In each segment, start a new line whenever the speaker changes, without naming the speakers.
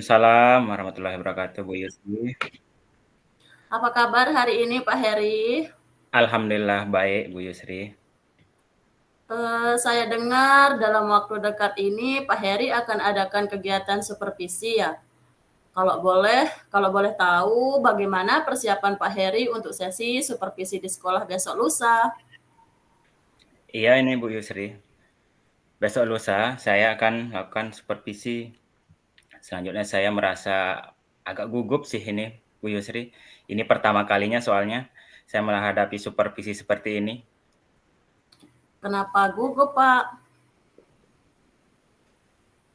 Waalaikumsalam warahmatullahi wabarakatuh, Bu Yusri.
Apa kabar hari ini Pak Heri?
Alhamdulillah baik, Bu Yusri.
Saya dengar dalam waktu dekat ini Pak Heri akan adakan kegiatan supervisi ya. Kalau boleh tahu bagaimana persiapan Pak Heri untuk sesi supervisi di sekolah besok lusa?
Iya ini Bu Yusri, besok lusa saya akan melakukan supervisi. Selanjutnya saya merasa agak gugup sih ini, Bu Yusri. Ini pertama kalinya soalnya saya menghadapi supervisi seperti ini.
Kenapa gugup Pak?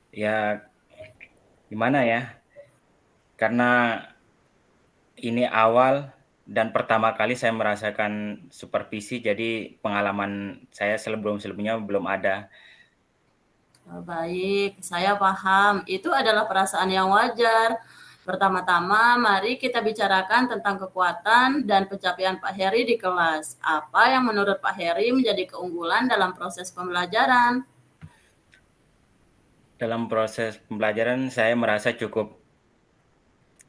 Ya gimana ya, karena ini awal dan pertama kali saya merasakan supervisi, jadi pengalaman saya sebelumnya belum ada.
Baik, saya paham. Itu adalah perasaan yang wajar. Pertama-tama, mari kita bicarakan tentang kekuatan dan pencapaian Pak Heri di kelas. Apa yang menurut Pak Heri menjadi keunggulan dalam proses pembelajaran?
Dalam proses pembelajaran saya merasa cukup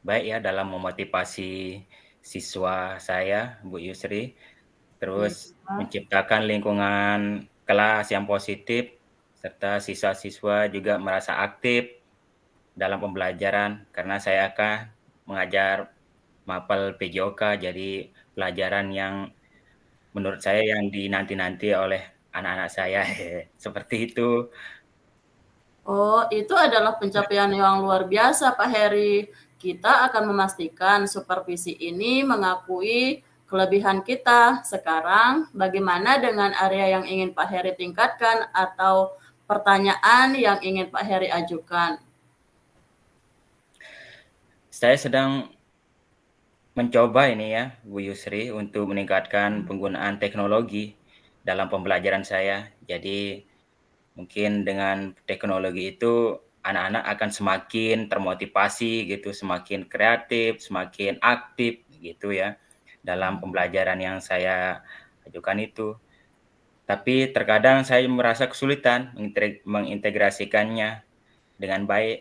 baik ya dalam memotivasi siswa saya, Bu Yusri,
Iya,
terus menciptakan lingkungan kelas yang positif, serta siswa-siswa juga merasa aktif dalam pembelajaran karena saya akan mengajar mapel PJOK, jadi pelajaran yang menurut saya yang dinanti-nanti oleh anak-anak saya, seperti itu.
Oh, itu adalah pencapaian yang luar biasa, Pak Heri. Kita akan memastikan supervisi ini mengakui kelebihan kita. Sekarang, bagaimana dengan area yang ingin Pak Heri tingkatkan atau pertanyaan yang ingin Pak Heri ajukan?
Saya sedang mencoba ini ya, Bu Yusri, untuk meningkatkan penggunaan teknologi dalam pembelajaran saya. Jadi mungkin dengan teknologi itu anak-anak akan semakin termotivasi gitu, semakin kreatif, semakin aktif gitu ya dalam pembelajaran yang saya ajukan itu. Tapi terkadang saya merasa kesulitan mengintegrasikannya dengan baik.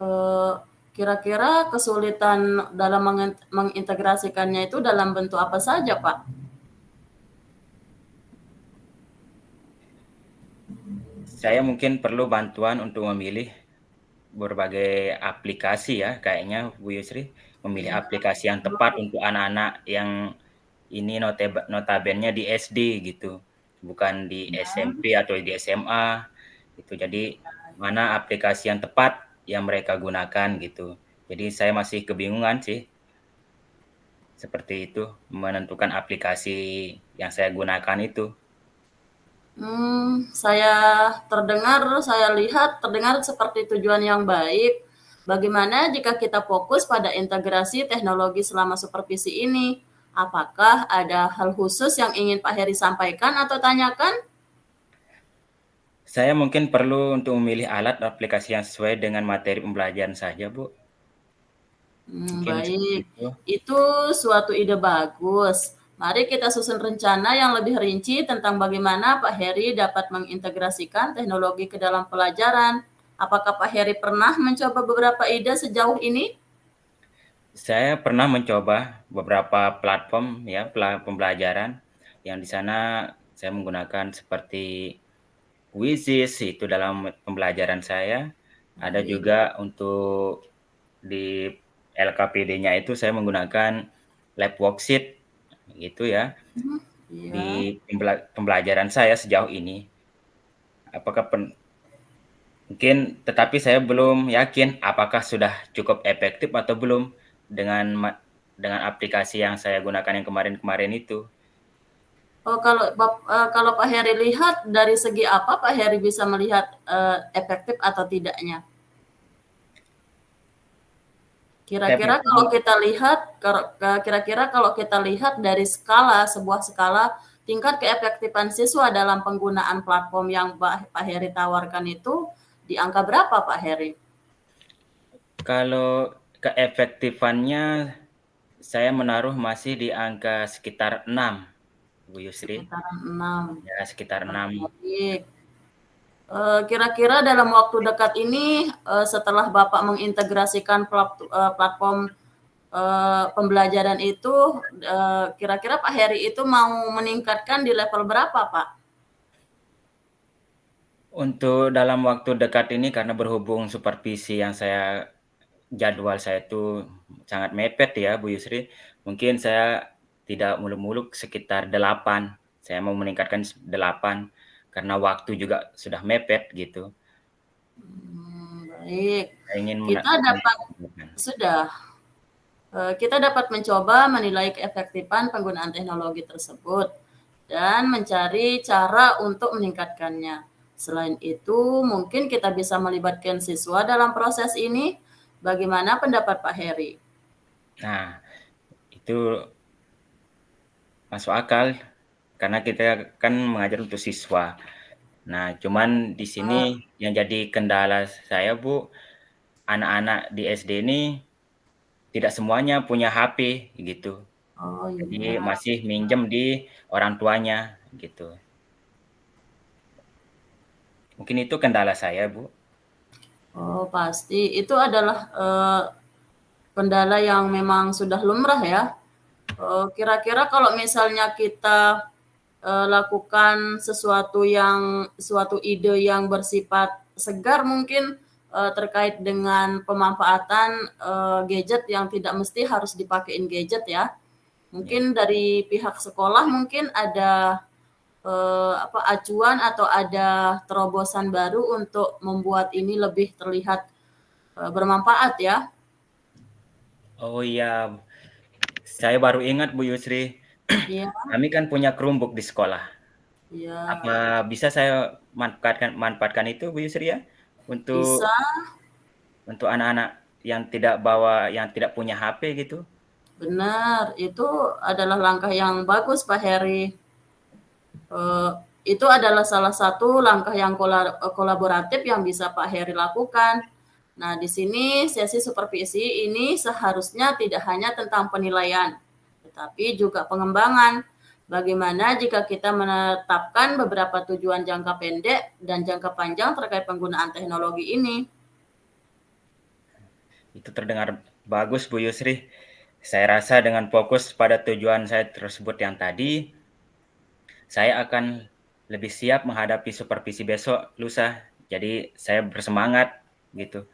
Eh, Kira-kira kesulitan dalam mengintegrasikannya itu dalam bentuk apa saja, Pak?
Saya mungkin perlu bantuan untuk memilih berbagai aplikasi ya kayaknya Bu Yusri, memilih
Ya,
aplikasi yang tepat untuk anak-anak yang ini notabene di SD gitu, bukan di SMP atau di SMA gitu. Jadi mana aplikasi yang tepat yang mereka gunakan gitu. Jadi saya masih kebingungan sih, seperti itu, menentukan aplikasi yang saya gunakan itu.
Saya lihat terdengar seperti tujuan yang baik. Bagaimana jika kita fokus pada integrasi teknologi selama supervisi ini? Apakah ada hal khusus yang ingin Pak Heri sampaikan atau tanyakan?
Saya mungkin perlu untuk memilih alat aplikasi yang sesuai dengan materi pembelajaran saja, Bu. Mungkin seperti
Baik,
itu.
itu suatu ide bagus. Mari kita susun rencana yang lebih rinci tentang bagaimana Pak Heri dapat mengintegrasikan teknologi ke dalam pelajaran. Apakah Pak Heri pernah mencoba beberapa ide sejauh ini?
Saya pernah mencoba beberapa platform ya, pembelajaran yang di sana saya menggunakan seperti Quizizz itu dalam pembelajaran saya. Ada
Baik.
juga untuk di LKPD-nya itu saya menggunakan lab worksheet gitu ya,
Iya.
di pembelajaran saya sejauh ini. Apakah mungkin tetapi saya belum yakin apakah sudah cukup efektif atau belum dengan dengan aplikasi yang saya gunakan yang kemarin-kemarin itu.
Oh, kalau Pak Heri lihat dari segi apa Pak Heri bisa melihat efektif atau tidaknya? Kira-kira kalau
Efektif
kita lihat, kira-kira kalau kita lihat dari sebuah skala tingkat keefektifan siswa dalam penggunaan platform yang Pak Heri tawarkan itu di angka berapa Pak Heri?
kalau keefektifannya saya menaruh masih di angka sekitar 6, Bu Yusri.
Sekitaran 6.
Ya sekitar 6.
Baik. Kira-kira dalam waktu dekat ini, setelah Bapak mengintegrasikan platform pembelajaran itu, kira-kira Pak Heri itu mau meningkatkan di level berapa, Pak?
Untuk dalam waktu dekat ini karena berhubung supervisi yang jadwal saya itu sangat mepet ya Bu Yusri, mungkin saya tidak muluk-muluk sekitar 8, saya mau meningkatkan 8 karena waktu juga sudah mepet gitu.
Baik.
Saya ingin
Kita dapat sudah, kita dapat mencoba menilai keefektifan penggunaan teknologi tersebut dan mencari cara untuk meningkatkannya. Selain itu, mungkin kita bisa melibatkan siswa dalam proses ini. Bagaimana pendapat Pak Heri?
Nah, itu masuk akal karena kita kan mengajar untuk siswa. Nah, cuman di sini yang jadi kendala saya, Bu, anak-anak di SD ini tidak semuanya punya HP gitu.
Oh iya.
Jadi masih minjem di orang tuanya gitu. Mungkin itu kendala saya, Bu.
Oh pasti. Itu adalah kendala yang memang sudah lumrah ya. Kira-kira kalau misalnya kita lakukan suatu ide yang bersifat segar mungkin terkait dengan pemanfaatan gadget yang tidak mesti harus dipakein gadget ya.
Ya.
Mungkin dari pihak sekolah mungkin ada acuan atau ada terobosan baru untuk membuat ini lebih terlihat bermanfaat ya.
Oh iya, saya baru ingat Bu Yusri,
Iya,
kami kan punya Chromebook di sekolah.
iya.
Apa bisa saya manfaatkan itu Bu Yusri ya?
Bisa,
Untuk anak-anak yang tidak punya HP gitu?
benar. Itu adalah langkah yang bagus Pak Heri. Itu adalah salah satu langkah yang kolaboratif yang bisa Pak Heri lakukan. Nah, di sini sesi supervisi ini seharusnya tidak hanya tentang penilaian, tetapi juga pengembangan. Bagaimana jika kita menetapkan beberapa tujuan jangka pendek dan jangka panjang terkait penggunaan teknologi ini?
Itu terdengar bagus Bu Yusri. Saya rasa dengan fokus pada tujuan saya tersebut yang tadi, saya akan lebih siap menghadapi supervisi besok lusa. Jadi saya bersemangat gitu.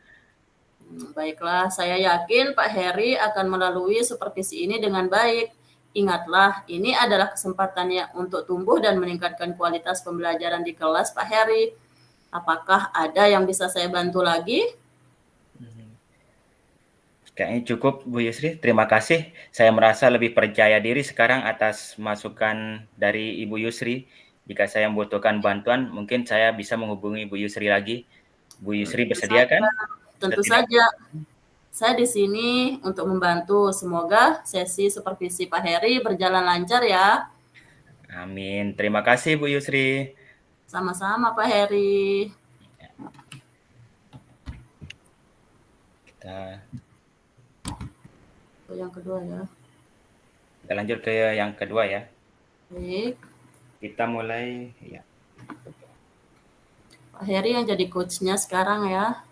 Baiklah, saya yakin Pak Heri akan melalui supervisi ini dengan baik. Ingatlah, ini adalah kesempatannya untuk tumbuh dan meningkatkan kualitas pembelajaran di kelas, Pak Heri. Apakah ada yang bisa saya bantu lagi?
Kayaknya cukup Bu Yusri. Terima kasih. Saya merasa lebih percaya diri sekarang atas masukan dari Ibu Yusri. Jika saya membutuhkan bantuan, mungkin saya bisa menghubungi Bu Yusri lagi. Bu Yusri
Tentu
bersedia
saja,
kan?
tentu
Tidak.
saja. Saya di sini untuk membantu. Semoga sesi supervisi Pak Heri berjalan lancar ya.
Amin. Terima kasih Bu Yusri.
Sama-sama Pak Heri.
Kita
Yang kedua ya.
Kita lanjut ke yang kedua ya.
Baik.
Kita mulai ya.
Pak Heri yang jadi coach-nya sekarang ya.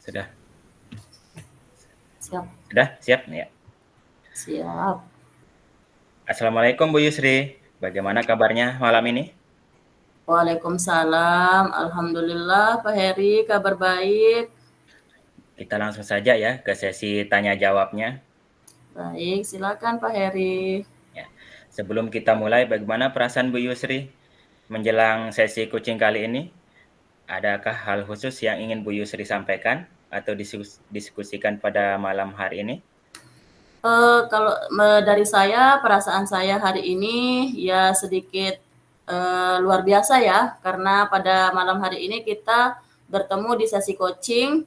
Sudah.
Siap.
Sudah? Siap ya.
Siap.
Assalamualaikum Bu Yusri. Bagaimana kabarnya malam ini?
Waalaikumsalam. Alhamdulillah Pak Heri kabar baik.
Kita langsung saja ya ke sesi tanya jawabnya.
Baik, silakan Pak Heri.
Ya. Sebelum kita mulai, bagaimana perasaan Bu Yusri menjelang sesi coaching kali ini? Adakah hal khusus yang ingin Bu Yusri sampaikan atau diskusikan pada malam hari ini?
Kalau dari saya, perasaan saya hari ini ya sedikit luar biasa ya, karena pada malam hari ini kita bertemu di sesi coaching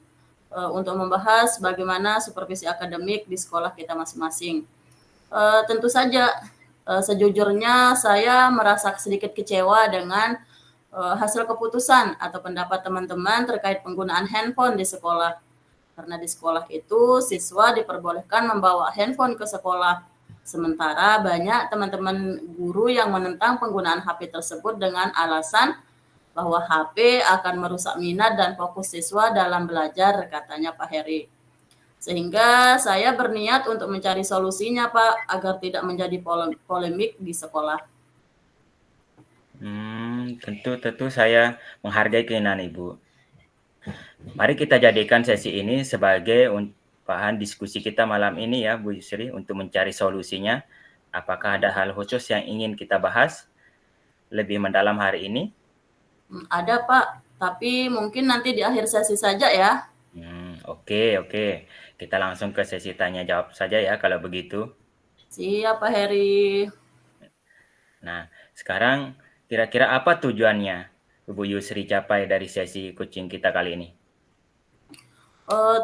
untuk membahas bagaimana supervisi akademik di sekolah kita masing-masing. Tentu saja sejujurnya saya merasa sedikit kecewa dengan hasil keputusan atau pendapat teman-teman terkait penggunaan handphone di sekolah. Karena di sekolah itu siswa diperbolehkan membawa handphone ke sekolah. Sementara banyak teman-teman guru yang menentang penggunaan HP tersebut dengan alasan bahwa HP akan merusak minat dan fokus siswa dalam belajar, katanya Pak Heri. Sehingga saya berniat untuk mencari solusinya, Pak, agar tidak menjadi polemik di sekolah.
Tentu saya menghargai keinginan Ibu. Mari kita jadikan sesi ini sebagai bahan diskusi kita malam ini ya, Bu Yusri, untuk mencari solusinya. Apakah ada hal khusus yang ingin kita bahas lebih mendalam hari ini?
Ada, Pak, tapi mungkin nanti di akhir sesi saja ya.
Oke. Kita langsung ke sesi tanya jawab saja ya kalau begitu.
Siap, Pak Heri.
Nah, sekarang kira-kira apa tujuannya Bu Yusri capai dari sesi coaching kita kali ini?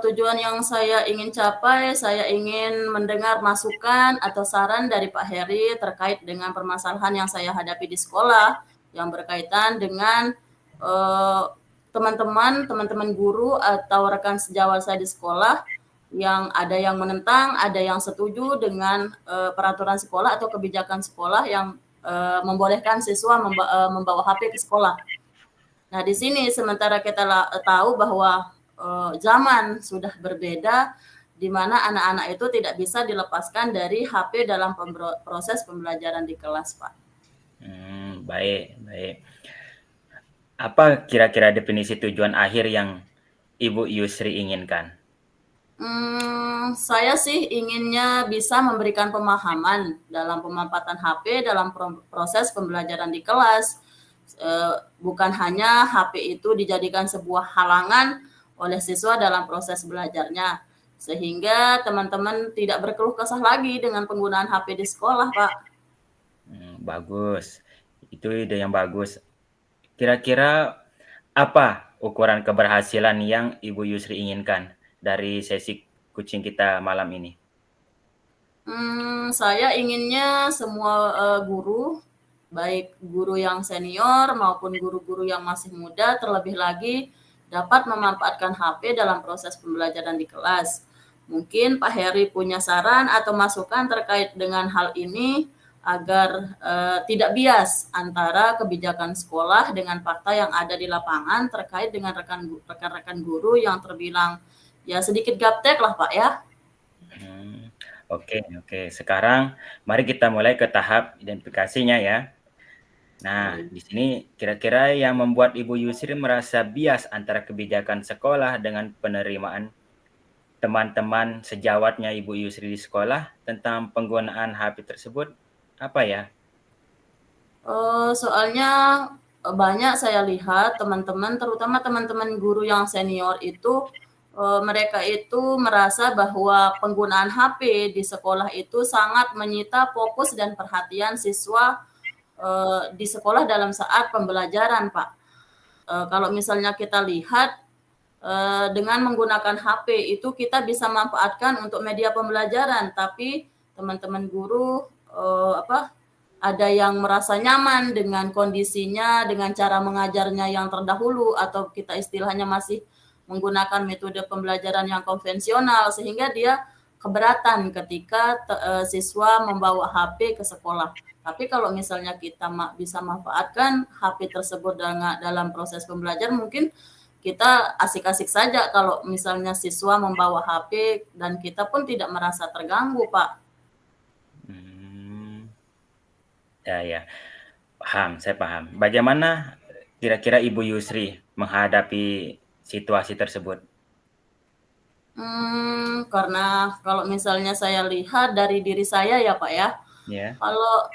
Tujuan yang saya ingin capai, saya ingin mendengar masukan atau saran dari Pak Heri terkait dengan permasalahan yang saya hadapi di sekolah, yang berkaitan dengan teman-teman guru atau rekan sejawat saya di sekolah, yang ada yang menentang, ada yang setuju dengan peraturan sekolah atau kebijakan sekolah yang membolehkan siswa membawa HP ke sekolah. Nah, di sini sementara kita tahu bahwa zaman sudah berbeda, di mana anak-anak itu tidak bisa dilepaskan dari HP dalam proses pembelajaran di kelas, Pak.
Baik. Apa kira-kira definisi tujuan akhir yang Ibu Yusri inginkan?
Saya sih inginnya bisa memberikan pemahaman dalam pemanfaatan HP dalam proses pembelajaran di kelas. Bukan hanya HP itu dijadikan sebuah halangan oleh siswa dalam proses belajarnya, sehingga teman-teman tidak berkeluh kesah lagi dengan penggunaan HP di sekolah, Pak.
Bagus, itu ide yang bagus. Kira-kira apa ukuran keberhasilan yang Ibu Yusri inginkan dari sesi coaching kita malam ini?
Saya inginnya semua guru, baik guru yang senior maupun guru-guru yang masih muda, terlebih lagi dapat memanfaatkan HP dalam proses pembelajaran di kelas. Mungkin Pak Heri punya saran atau masukan terkait dengan hal ini agar tidak bias antara kebijakan sekolah dengan fakta yang ada di lapangan terkait dengan rekan-rekan guru yang terbilang ya sedikit gaptek lah, Pak ya.
Oke. Sekarang mari kita mulai ke tahap identifikasinya ya. Nah, di sini kira-kira yang membuat Ibu Yusri merasa bias antara kebijakan sekolah dengan penerimaan teman-teman sejawatnya Ibu Yusri di sekolah tentang penggunaan HP tersebut apa ya?
Soalnya banyak saya lihat teman-teman, terutama teman-teman guru yang senior itu, mereka itu merasa bahwa penggunaan HP di sekolah itu sangat menyita fokus dan perhatian siswa di sekolah dalam saat pembelajaran, Pak. Kalau misalnya kita lihat dengan menggunakan HP itu kita bisa manfaatkan untuk media pembelajaran, tapi teman-teman guru ada yang merasa nyaman dengan kondisinya, dengan cara mengajarnya yang terdahulu, atau kita istilahnya masih menggunakan metode pembelajaran yang konvensional, sehingga dia keberatan ketika siswa membawa HP ke sekolah. Tapi kalau misalnya kita bisa manfaatkan HP tersebut dalam proses pembelajaran, mungkin kita asik-asik saja kalau misalnya siswa membawa HP dan kita pun tidak merasa terganggu, Pak.
Ya. Saya paham. Bagaimana kira-kira Ibu Yusri menghadapi situasi tersebut?
Karena kalau misalnya saya lihat dari diri saya ya, Pak ya.
Ya.
Kalau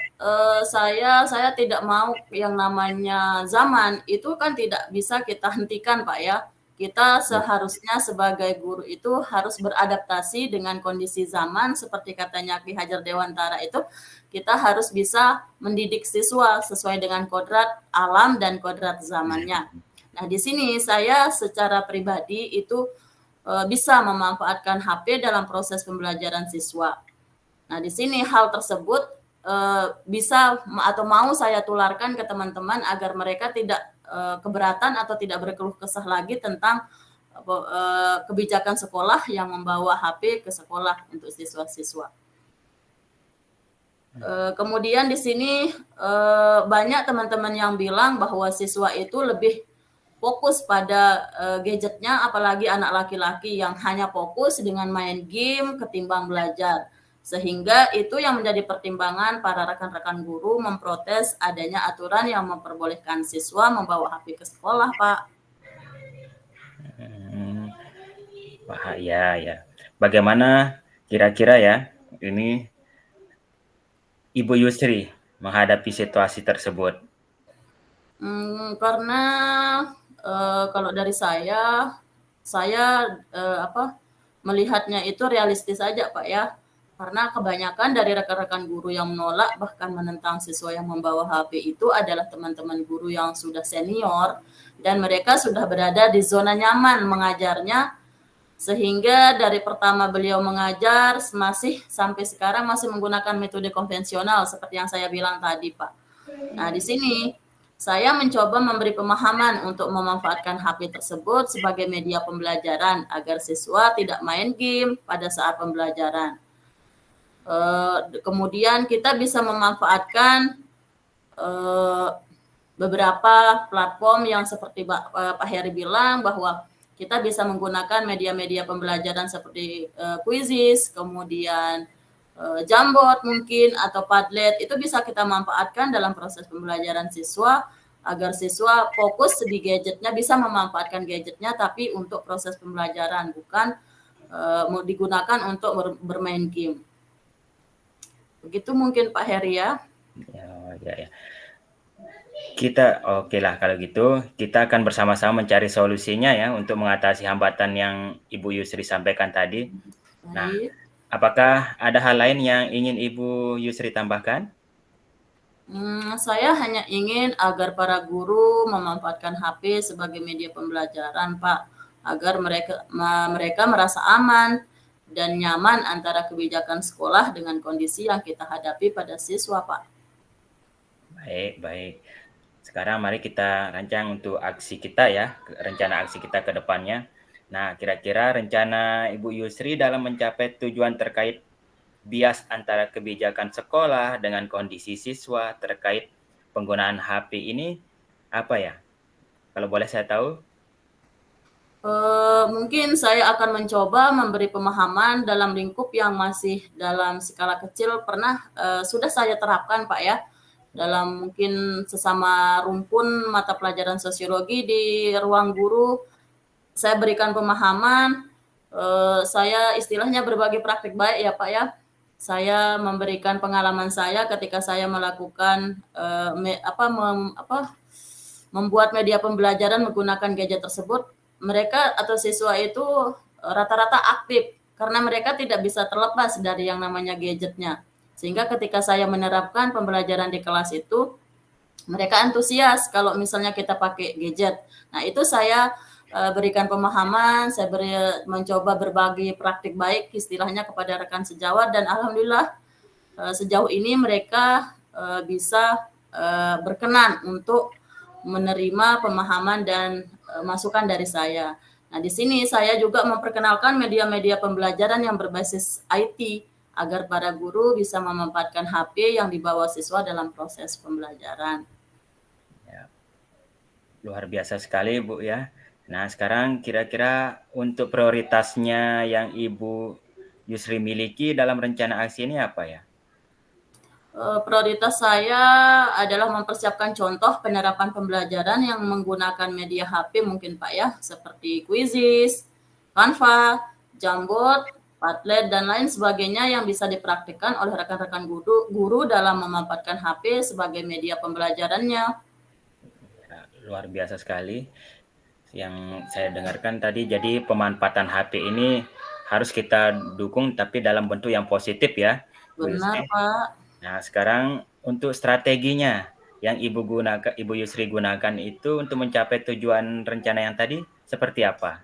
saya tidak mau yang namanya zaman itu kan tidak bisa kita hentikan, Pak ya. Kita seharusnya sebagai guru itu harus beradaptasi dengan kondisi zaman, seperti katanya Ki Hajar Dewantara itu, kita harus bisa mendidik siswa sesuai dengan kodrat alam dan kodrat zamannya. Nah, di sini saya secara pribadi itu bisa memanfaatkan HP dalam proses pembelajaran siswa. Nah, di sini hal tersebut bisa atau mau saya tularkan ke teman-teman agar mereka tidak keberatan atau tidak berkeluh kesah lagi tentang kebijakan sekolah yang membawa HP ke sekolah untuk siswa-siswa. Kemudian di sini banyak teman-teman yang bilang bahwa siswa itu lebih fokus pada gadgetnya, apalagi anak laki-laki yang hanya fokus dengan main game ketimbang belajar. Sehingga itu yang menjadi pertimbangan para rekan-rekan guru memprotes adanya aturan yang memperbolehkan siswa membawa HP ke sekolah, Pak.
Wah, ya. Bagaimana kira-kira ya ini Ibu Yusri menghadapi situasi tersebut?
Karena kalau dari saya melihatnya itu realistis saja, Pak ya. Karena kebanyakan dari rekan-rekan guru yang menolak bahkan menentang siswa yang membawa HP itu adalah teman-teman guru yang sudah senior dan mereka sudah berada di zona nyaman mengajarnya, sehingga dari pertama beliau mengajar masih sampai sekarang masih menggunakan metode konvensional seperti yang saya bilang tadi, Pak. Nah, di sini saya mencoba memberi pemahaman untuk memanfaatkan HP tersebut sebagai media pembelajaran agar siswa tidak main game pada saat pembelajaran. Kemudian kita bisa memanfaatkan beberapa platform yang seperti Pak Heri bilang bahwa kita bisa menggunakan media-media pembelajaran seperti Quizizz, kemudian Jamboard mungkin atau Padlet, itu bisa kita manfaatkan dalam proses pembelajaran siswa agar siswa fokus di gadgetnya, bisa memanfaatkan gadgetnya tapi untuk proses pembelajaran, bukan digunakan untuk bermain game. Begitu mungkin Pak Heri ya.
Ya. Kita oke lah kalau gitu, kita akan bersama-sama mencari solusinya ya untuk mengatasi hambatan yang Ibu Yusri sampaikan tadi. Nah, apakah ada hal lain yang ingin Ibu Yusri tambahkan?
Saya hanya ingin agar para guru memanfaatkan HP sebagai media pembelajaran, Pak, agar mereka merasa aman dan nyaman antara kebijakan sekolah dengan kondisi yang kita hadapi pada siswa, Pak.
Baik. Sekarang mari kita rancang untuk aksi kita ya, rencana aksi kita ke depannya. Nah, kira-kira rencana Ibu Yusri dalam mencapai tujuan terkait bias antara kebijakan sekolah dengan kondisi siswa terkait penggunaan HP ini apa ya? Kalau boleh saya tahu?
Mungkin saya akan mencoba memberi pemahaman dalam lingkup yang masih dalam skala kecil sudah saya terapkan, Pak ya, dalam mungkin sesama rumpun mata pelajaran sosiologi di ruang guru. Saya berikan pemahaman, saya istilahnya berbagi praktik baik ya Pak ya. Saya memberikan pengalaman saya ketika saya melakukan membuat media pembelajaran menggunakan gadget tersebut. Mereka atau siswa itu rata-rata aktif karena mereka tidak bisa terlepas dari yang namanya gadgetnya. Sehingga ketika saya menerapkan pembelajaran di kelas itu, mereka antusias kalau misalnya kita pakai gadget. Nah, itu saya berikan pemahaman, saya mencoba berbagi praktik baik istilahnya kepada rekan sejawat, dan alhamdulillah sejauh ini mereka bisa berkenan untuk menerima pemahaman dan masukan dari saya. Nah, di sini saya juga memperkenalkan media-media pembelajaran yang berbasis IT agar para guru bisa memanfaatkan HP yang dibawa siswa dalam proses pembelajaran.
Ya. Luar biasa sekali, Bu ya. Nah, sekarang kira-kira untuk prioritasnya yang Ibu Yusri miliki dalam rencana aksi ini apa ya?
Prioritas saya adalah mempersiapkan contoh penerapan pembelajaran yang menggunakan media HP mungkin Pak ya, seperti Quizizz, Canva, Jamboard, Padlet, dan lain sebagainya yang bisa dipraktikkan oleh rekan-rekan guru dalam memanfaatkan HP sebagai media pembelajarannya.
Ya, luar biasa sekali yang saya dengarkan tadi. Jadi pemanfaatan HP ini harus kita dukung tapi dalam bentuk yang positif ya, Bu
Benar
Yusri.
Pak.
Nah, sekarang untuk strateginya yang Ibu Yusri gunakan itu untuk mencapai tujuan rencana yang tadi seperti apa?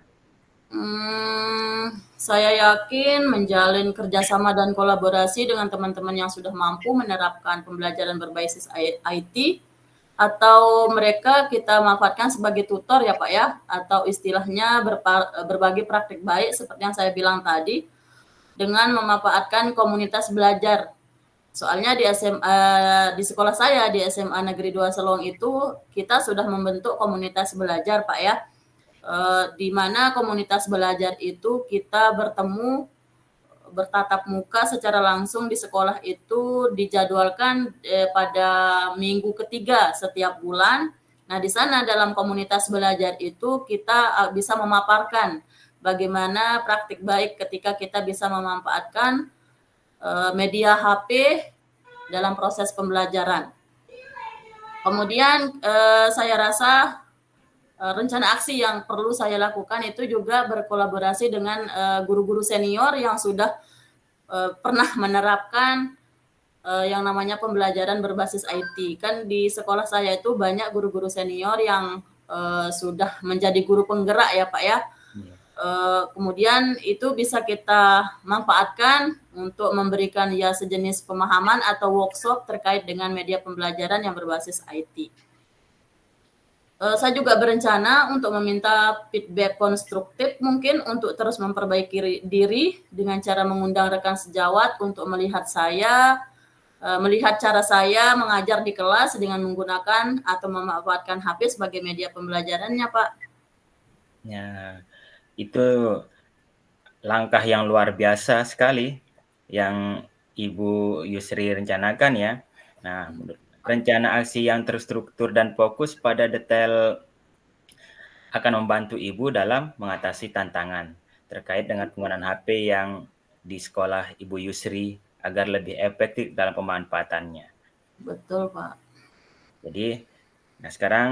Saya yakin menjalin kerjasama dan kolaborasi dengan teman-teman yang sudah mampu menerapkan pembelajaran berbasis IT atau mereka kita manfaatkan sebagai tutor ya Pak ya, atau istilahnya berbagi praktik baik seperti yang saya bilang tadi, dengan memanfaatkan komunitas belajar. Soalnya di sekolah saya di SMA Negeri 2 Selong itu kita sudah membentuk komunitas belajar Pak ya, di mana komunitas belajar itu kita bertemu bertatap muka secara langsung di sekolah itu dijadwalkan pada minggu ketiga setiap bulan. Nah, di sana dalam komunitas belajar itu kita bisa memaparkan bagaimana praktik baik ketika kita bisa memanfaatkan media HP dalam proses pembelajaran. Kemudian saya rasa rencana aksi yang perlu saya lakukan itu juga berkolaborasi dengan guru-guru senior yang sudah pernah menerapkan yang namanya pembelajaran berbasis IT. Kan di sekolah saya itu banyak guru-guru senior yang sudah menjadi guru penggerak ya Pak ya. Kemudian itu bisa kita manfaatkan untuk memberikan ya sejenis pemahaman atau workshop terkait dengan media pembelajaran yang berbasis IT. Saya juga berencana untuk meminta feedback konstruktif mungkin untuk terus memperbaiki diri dengan cara mengundang rekan sejawat untuk melihat cara saya mengajar di kelas dengan menggunakan atau memanfaatkan HP sebagai media pembelajarannya, Pak.
Ya, itu langkah yang luar biasa sekali yang Ibu Yusri rencanakan ya. Nah, rencana aksi yang terstruktur dan fokus pada detail akan membantu Ibu dalam mengatasi tantangan terkait dengan penggunaan HP yang di sekolah Ibu Yusri agar lebih efektif dalam pemanfaatannya.
Betul, Pak.
Jadi, nah sekarang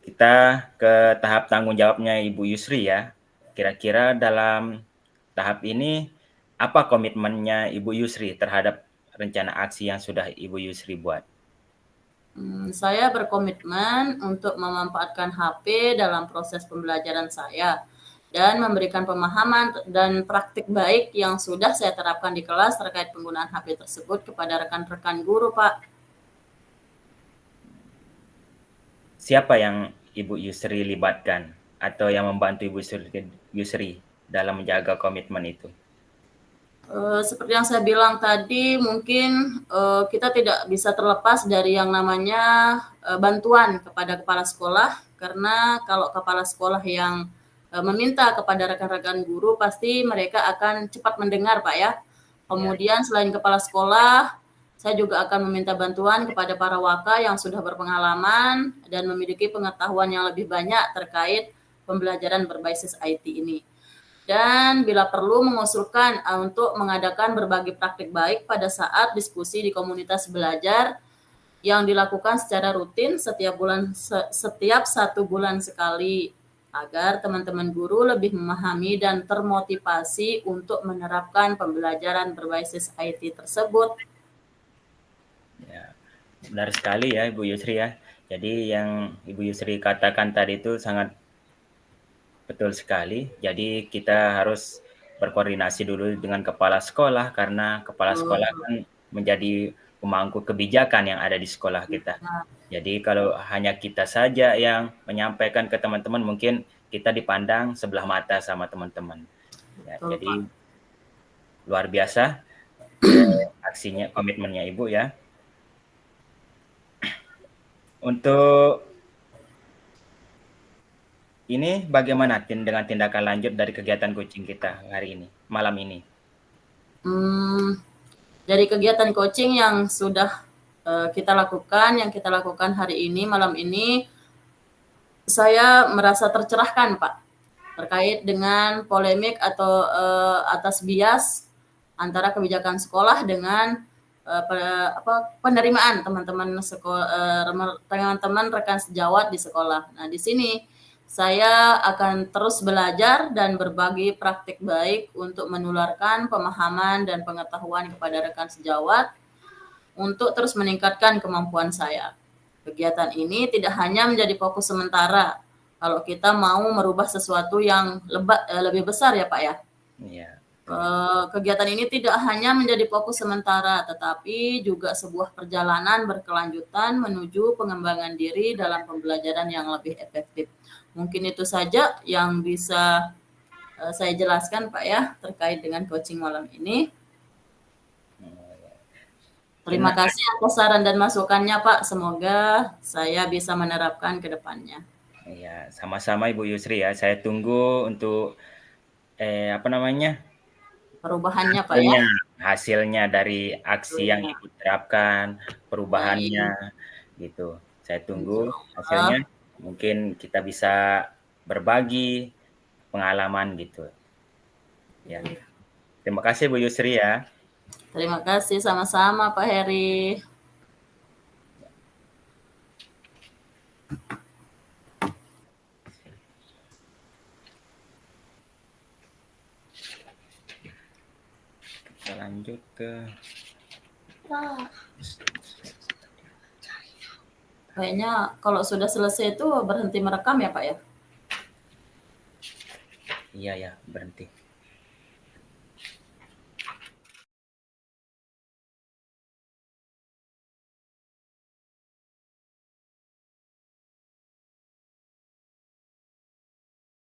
kita ke tahap tanggung jawabnya Ibu Yusri ya. Kira-kira dalam tahap ini apa komitmennya Ibu Yusri terhadap rencana aksi yang sudah Ibu Yusri buat?
Saya berkomitmen untuk memanfaatkan HP dalam proses pembelajaran saya dan memberikan pemahaman dan praktik baik yang sudah saya terapkan di kelas terkait penggunaan HP tersebut kepada rekan-rekan guru, Pak.
Siapa yang Ibu Yusri libatkan atau yang membantu Ibu Yusri dalam menjaga komitmen itu?
Seperti yang saya bilang tadi, mungkin kita tidak bisa terlepas dari yang namanya bantuan kepada kepala sekolah, karena kalau kepala sekolah yang meminta kepada rekan-rekan guru, pasti mereka akan cepat mendengar, Pak ya. Kemudian selain kepala sekolah, saya juga akan meminta bantuan kepada para waka yang sudah berpengalaman dan memiliki pengetahuan yang lebih banyak terkait pembelajaran berbasis IT ini. Dan bila perlu mengusulkan untuk mengadakan berbagi praktik baik pada saat diskusi di komunitas belajar yang dilakukan secara rutin setiap 1 bulan sekali agar teman-teman guru lebih memahami dan termotivasi untuk menerapkan pembelajaran berbasis IT tersebut.
Ya, benar sekali ya Ibu Yusri ya. Jadi yang Ibu Yusri katakan tadi itu sangat betul sekali. Jadi kita harus berkoordinasi dulu dengan kepala sekolah karena kepala sekolah kan menjadi pemangku kebijakan yang ada di sekolah kita. Jadi kalau hanya kita saja yang menyampaikan ke teman-teman, mungkin kita dipandang sebelah mata sama teman-teman. Ya, jadi luar biasa aksinya, komitmennya Ibu ya. Untuk ini bagaimana dengan tindakan lanjut dari kegiatan coaching kita hari ini, malam ini?
Dari kegiatan coaching yang sudah kita lakukan hari ini, malam ini, saya merasa tercerahkan, Pak, terkait dengan polemik atau atas bias antara kebijakan sekolah dengan penerimaan teman-teman rekan sejawat di sekolah. Nah, di sini saya akan terus belajar dan berbagi praktik baik untuk menularkan pemahaman dan pengetahuan kepada rekan sejawat untuk terus meningkatkan kemampuan saya. Kegiatan ini tidak hanya menjadi fokus sementara kalau kita mau merubah sesuatu yang lebih besar ya Pak ya.
Iya.
Kegiatan ini tidak hanya menjadi fokus sementara, tetapi juga sebuah perjalanan berkelanjutan menuju pengembangan diri dalam pembelajaran yang lebih efektif. Mungkin itu saja yang bisa saya jelaskan, Pak, ya, terkait dengan coaching malam ini. Terima kasih atas saran dan masukannya, Pak. Semoga saya bisa menerapkan ke depannya.
Ya, sama-sama Ibu Yusri ya. Saya tunggu untuk apa namanya?
Perubahannya, Pak, ya.
Hasilnya, hasilnya dari aksi yang
Hasilnya.
Ibu terapkan, perubahannya
Baik,
gitu. Saya tunggu
insyaallah.
hasilnya. Mungkin kita bisa berbagi pengalaman gitu. Ya. Terima kasih Bu Yusri ya.
Terima kasih, sama-sama Pak Heri.
Kita lanjut ke
Kayaknya kalau sudah selesai itu berhenti merekam ya, Pak, ya?
iya ya, berhenti.